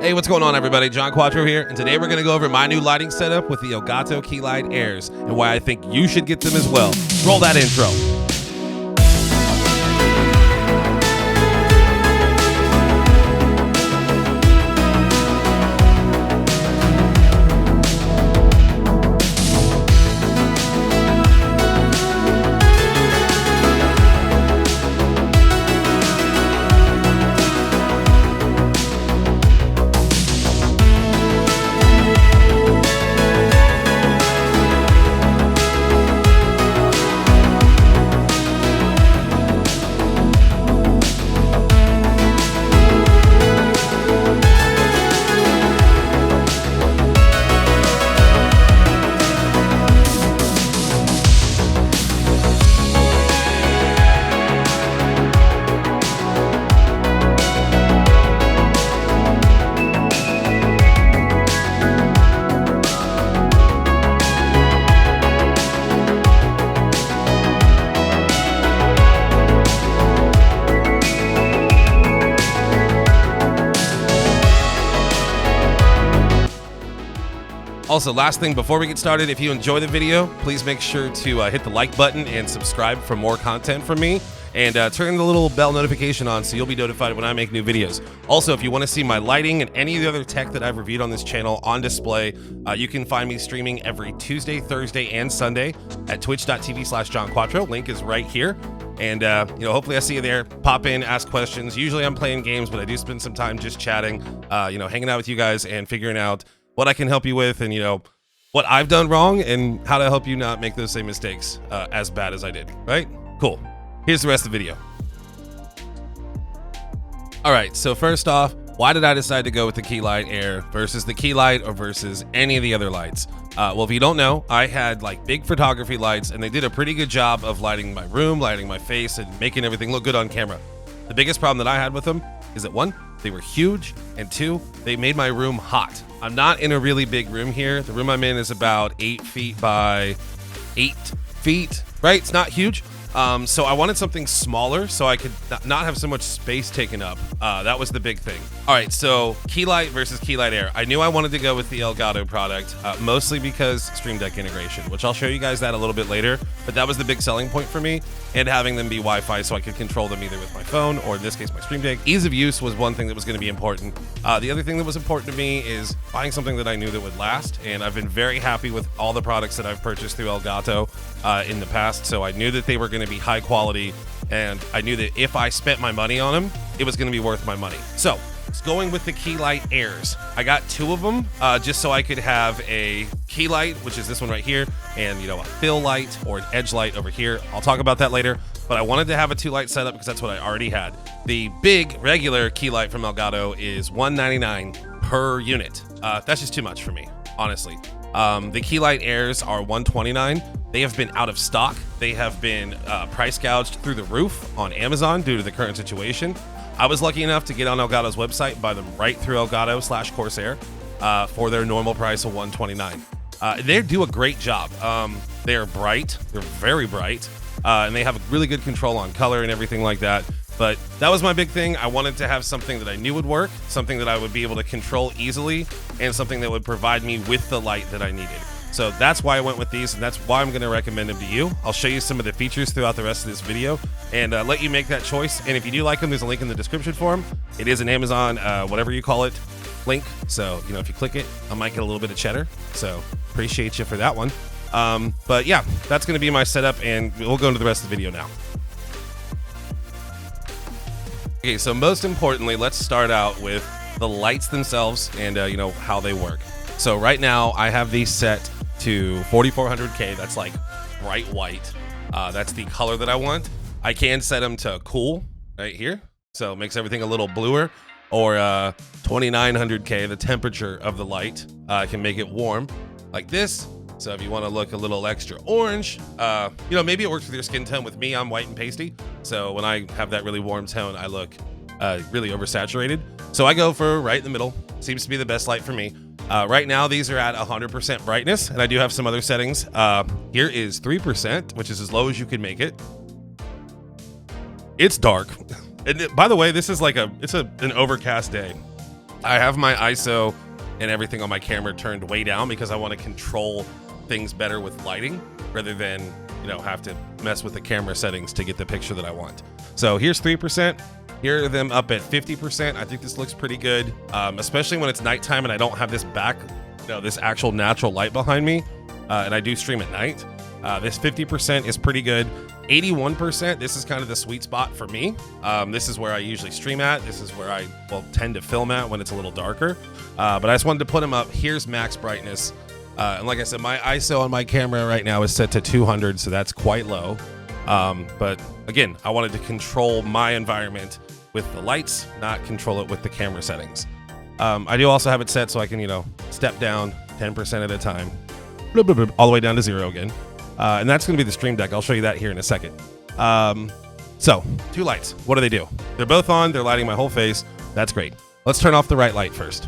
Hey, what's going on, everybody? John Quattro here, and today we're going to go over my new lighting setup with the Elgato Keylight Airs and why I think you should get them as well. Roll that intro. Also, last thing before we get started, if you enjoy the video, please make sure to hit the like button and subscribe for more content from me, and turn the little bell notification on so you'll be notified when I make new videos. Also, if you want to see my lighting and any of the other tech that I've reviewed on this channel on display, you can find me streaming every Tuesday, Thursday, and Sunday at twitch.tv/JohnQuattro. Link is right here. And, hopefully I see you there. Pop in, ask questions. Usually I'm playing games, but I do spend some time just chatting, hanging out with you guys and figuring out what I can help you with, and what I've done wrong and how to help you not make those same mistakes as bad as I did, right? Cool. Here's the rest of the video. All right, so first off, why did I decide to go with the Keylight Air versus the Keylight or versus any of the other lights? Well, if you don't know, I had like big photography lights, and they did a pretty good job of lighting my room, lighting my face, and making everything look good on camera. The biggest problem that I had with them is that one, they were huge, and two, they made my room hot. I'm not in a really big room here. The room I'm in is about 8 feet by 8 feet, right? It's not huge. So I wanted something smaller so I could not have so much space taken up. That was the big thing. All right, so Keylight versus Keylight Air. I knew I wanted to go with the Elgato product, mostly because Stream Deck integration, which I'll show you guys that a little bit later, but that was the big selling point for me, and having them be Wi-Fi so I could control them either with my phone or in this case my Stream Deck. Ease of use was one thing that was going to be important. The other thing that was important to me is buying something that I knew that would last, and I've been very happy with all the products that I've purchased through Elgato in the past, so I knew that they were going to be high quality, and I knew that if I spent my money on them, it was going to be worth my money. So it's going with the Keylight Airs. I got two of them just so I could have a key light, which is this one right here, and a fill light or an edge light over here. I'll talk about that later, but I wanted to have a 2-light setup because that's what I already had. The big regular key light from Elgato is $199 per unit. That's just too much for me, honestly. The Keylight Airs are $129. They have been out of stock. They have been price gouged through the roof on Amazon due to the current situation. I was lucky enough to get on Elgato's website, buy them right through Elgato/Corsair for their normal price of $129. They do a great job. They're bright. They're very bright. And they have a really good control on color and everything like that. But that was my big thing. I wanted to have something that I knew would work, something that I would be able to control easily, and something that would provide me with the light that I needed. So that's why I went with these, and that's why I'm going to recommend them to you. I'll show you some of the features throughout the rest of this video and let you make that choice. And if you do like them, there's a link in the description for them. It is an Amazon, whatever you call it, link. So, if you click it, I might get a little bit of cheddar. So appreciate you for that one. But yeah, that's going to be my setup, and we'll go into the rest of the video now. Okay, so most importantly, let's start out with the lights themselves and how they work. So right now I have these set to 4400K. That's like bright white. That's the color that I want. I can set them to cool right here, so it makes everything a little bluer, or 2900K, the temperature of the light. Can make it warm like this. So if you want to look a little extra orange, maybe it works with your skin tone. With me, I'm white and pasty, so when I have that really warm tone, I look really oversaturated. So I go for right in the middle. Seems to be the best light for me. Right now, these are at 100% brightness, and I do have some other settings. Here is 3%, which is as low as you can make it. It's dark. And by the way, this is like an overcast day. I have my ISO and everything on my camera turned way down because I want to control things better with lighting rather than, you know, have to mess with the camera settings to get the picture that I want. So here's 3%. Here are them up at 50%. I think this looks pretty good, especially when it's nighttime and I don't have this this actual natural light behind me, and I do stream at night. This 50% is pretty good. 81%, this is kind of the sweet spot for me. This is where I usually stream at. This is where I tend to film at when it's a little darker. But I just wanted to put them up. Here's max brightness. And like I said, my ISO on my camera right now is set to 200, so that's quite low. But again, I wanted to control my environment with the lights, not control it with the camera settings. I do also have it set so I can, you know, step down 10% at a time, all the way down to 0 again. And that's going to be the Stream Deck. I'll show you that here in a second. So, 2 lights. What do? They're both on. They're lighting my whole face. That's great. Let's turn off the right light first.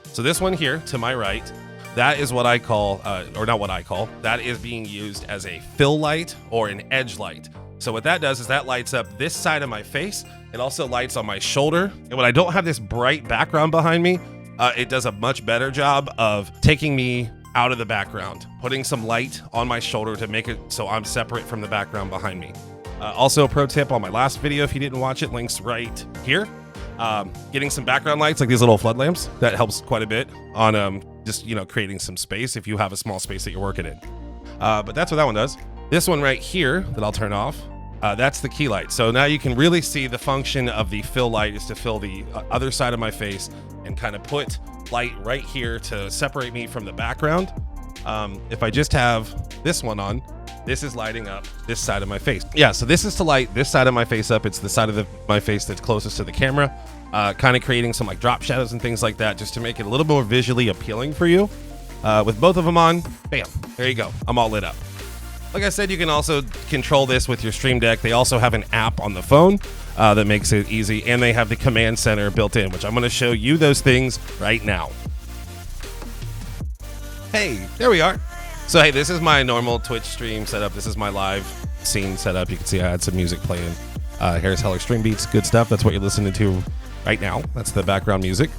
So this one here to my right, that is what I call, or not what I call, that is being used as a fill light or an edge light. So what that does is that lights up this side of my face. It also lights on my shoulder. And when I don't have this bright background behind me, it does a much better job of taking me out of the background, putting some light on my shoulder to make it so I'm separate from the background behind me. Also, a pro tip on my last video, if you didn't watch it, links right here. Getting some background lights like these little flood lamps, that helps quite a bit on just, you know, creating some space if you have a small space that you're working in. But that's what that one does. This one right here that I'll turn off, that's the Keylight. So now you can really see the function of the fill light is to fill the other side of my face and kind of put light right here to separate me from the background. If I just have this one on, this is lighting up this side of my face. Yeah, so this is to light this side of my face up. It's the side of my face that's closest to the camera, kind of creating some like drop shadows and things like that, just to make it a little more visually appealing for you. With both of them on, bam, there you go. I'm all lit up. Like I said, you can also control this with your Stream Deck. They also have an app on the phone that makes it easy, and they have the command center built in, which I'm going to show you those things right now. Hey, there we are. So hey, this is my normal Twitch stream setup. This is my live scene setup. You can see I had some music playing. Here's Heller Stream Beats, good stuff. That's what you're listening to right now. That's the background music.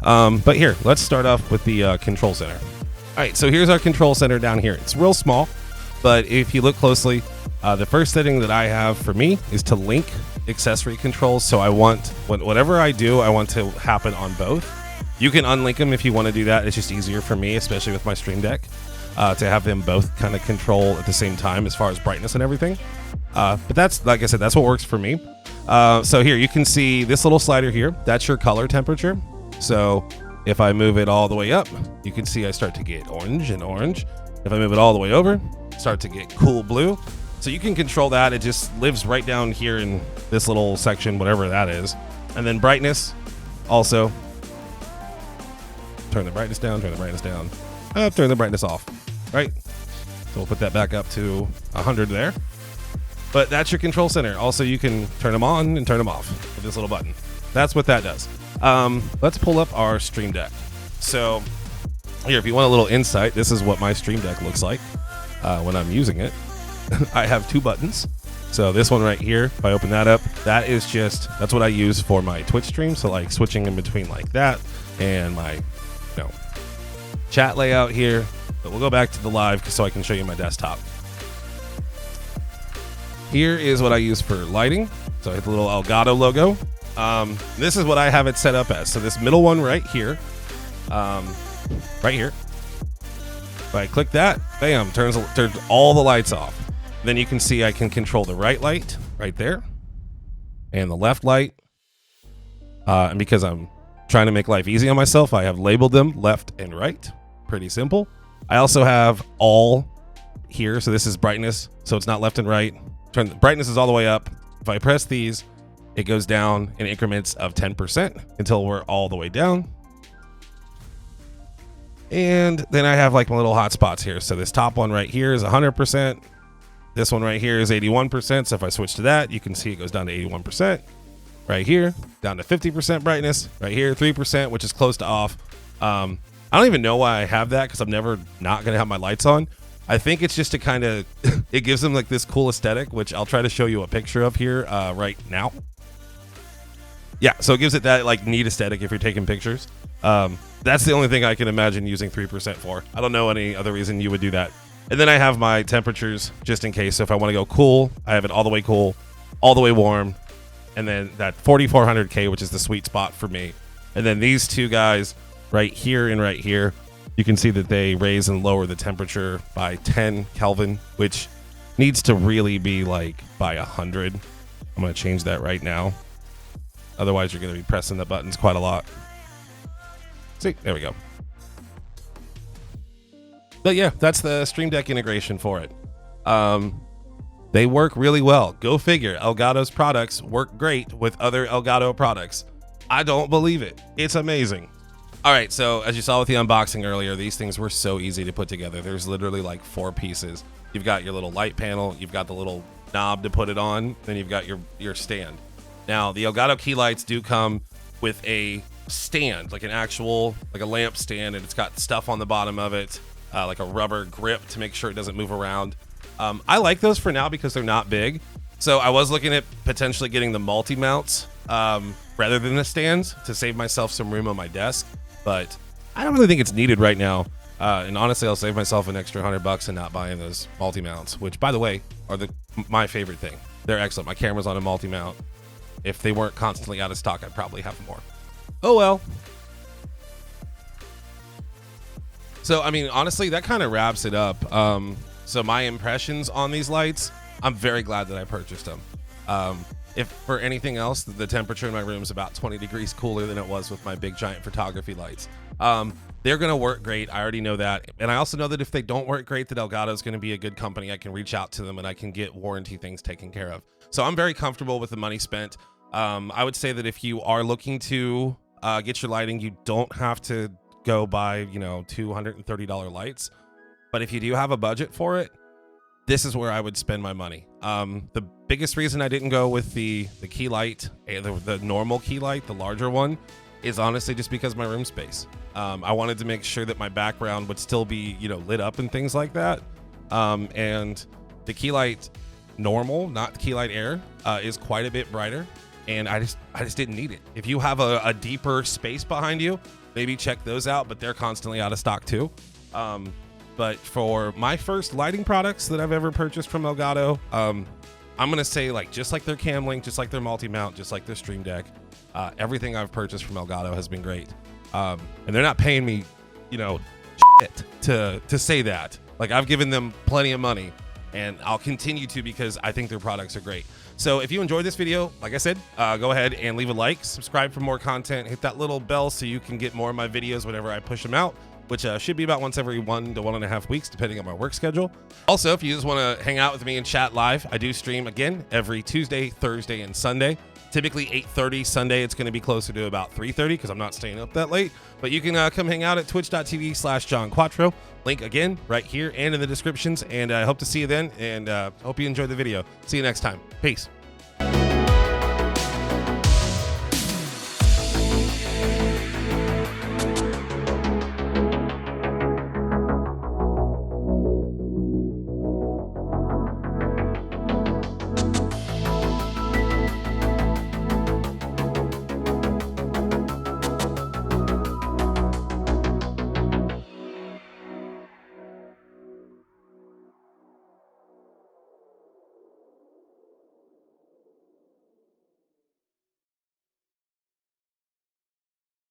But here, let's start off with the control center. All right, so here's our control center down here. It's real small, but if you look closely, the first setting that I have for me is to link accessory controls. So I want, whatever I do, I want to happen on both. You can unlink them if you want to do that. It's just easier for me, especially with my Stream Deck, to have them both kind of control at the same time as far as brightness and everything. But that's, like I said, that's what works for me. So here, you can see this little slider here. That's your color temperature. So if I move it all the way up, you can see I start to get orange and orange. If I move it all the way over, start to get cool blue. So you can control that. It just lives right down here in this little section, whatever that is. And then brightness, also. Turn the brightness down, turn the brightness down, up, turn the brightness off, right? So we'll put that back up to 100 there. But that's your control center. Also, you can turn them on and turn them off with this little button. That's what that does. Let's pull up our Stream Deck. So here, if you want a little insight, this is what my Stream Deck looks like when I'm using it. I have 2 buttons. So this one right here, if I open that up, that's what I use for my Twitch stream. So like switching in between like that and my chat layout here. But we'll go back to the live so I can show you my desktop. Here is what I use for lighting. So I hit the little Elgato logo. This is what I have it set up as. So this middle one right here, if I click that, bam, turns all the lights off. Then you can see I can control the right light right there and the left light. And because I'm trying to make life easy on myself, I have labeled them left and right. Pretty simple. I also have all here. So this is brightness. So it's not left and right. Brightness is all the way up. If I press these, it goes down in increments of 10% until we're all the way down. And then I have like my little hotspots here. So this top one right here is 100%. This one right here is 81%. So if I switch to that, you can see it goes down to 81%. Right here, down to 50% brightness. Right here, 3%, which is close to off. I don't even know why I have that because I'm never not going to have my lights on. I think it's just to kind of, it gives them like this cool aesthetic, which I'll try to show you a picture of here right now. Yeah, so it gives it that like neat aesthetic if you're taking pictures. That's the only thing I can imagine using 3% for. I don't know any other reason you would do that. And then I have my temperatures just in case. So if I want to go cool, I have it all the way cool, all the way warm, and then that 4400K, which is the sweet spot for me. And then these two guys right here and right here, you can see that they raise and lower the temperature by 10 Kelvin, which needs to really be like by 100. I'm going to change that right now. Otherwise, you're going to be pressing the buttons quite a lot. See, there we go. But yeah, that's the Stream Deck integration for it. They work really well. Go figure. Elgato's products work great with other Elgato products. I don't believe it. It's amazing. All right, so as you saw with the unboxing earlier, these things were so easy to put together. There's literally like 4 pieces. You've got your little light panel, you've got the little knob to put it on, then you've got your stand. Now, the Elgato Keylights do come with a stand, like an actual, like a lamp stand, and it's got stuff on the bottom of it, like a rubber grip to make sure it doesn't move around. I like those for now because they're not big. So I was looking at potentially getting the multi-mounts rather than the stands to save myself some room on my desk, but I don't really think it's needed right now. And honestly, I'll save myself an extra $100 and not buying those multi-mounts, which, by the way, are my favorite thing. They're excellent. My camera's on a multi-mount. If they weren't constantly out of stock, I'd probably have more. Oh well. So, I mean, honestly, that kind of wraps it up. So my impressions on these lights, I'm very glad that I purchased them. If for anything else, the temperature in my room is about 20 degrees cooler than it was with my big giant photography lights. They're going to work great. I already know that. And I also know that if they don't work great, that Elgato is going to be a good company. I can reach out to them and I can get warranty things taken care of. So I'm very comfortable with the money spent. I would say that if you are looking to get your lighting, you don't have to go buy, $230 lights. But if you do have a budget for it, this is where I would spend my money. The biggest reason I didn't go with the Keylight, the normal Keylight, the larger one, is honestly just because of my room space. I wanted to make sure that my background would still be, lit up and things like that. And the Keylight normal, not the Keylight Air, is quite a bit brighter. And I just didn't need it. If you have a deeper space behind you, maybe check those out, but they're constantly out of stock too. But for my first lighting products that I've ever purchased from Elgato, I'm gonna say just like their Cam Link, just like their multi-mount, just like their Stream Deck, everything I've purchased from Elgato has been great. And they're not paying me, shit to say that. Like, I've given them plenty of money, and I'll continue to because I think their products are great. So if you enjoyed this video, like I said, go ahead and leave a like, subscribe for more content, hit that little bell so you can get more of my videos whenever I push them out, which should be about once every 1 to 1.5 weeks, depending on my work schedule. Also, if you just want to hang out with me and chat live, I do stream again every Tuesday, Thursday, and Sunday. Typically 8:30. Sunday, it's going to be closer to about 3:30 because I'm not staying up that late. But you can come hang out at twitch.tv/JohnQuattro. Link again right here and in the descriptions. And I hope to see you then. And hope you enjoyed the video. See you next time. Peace.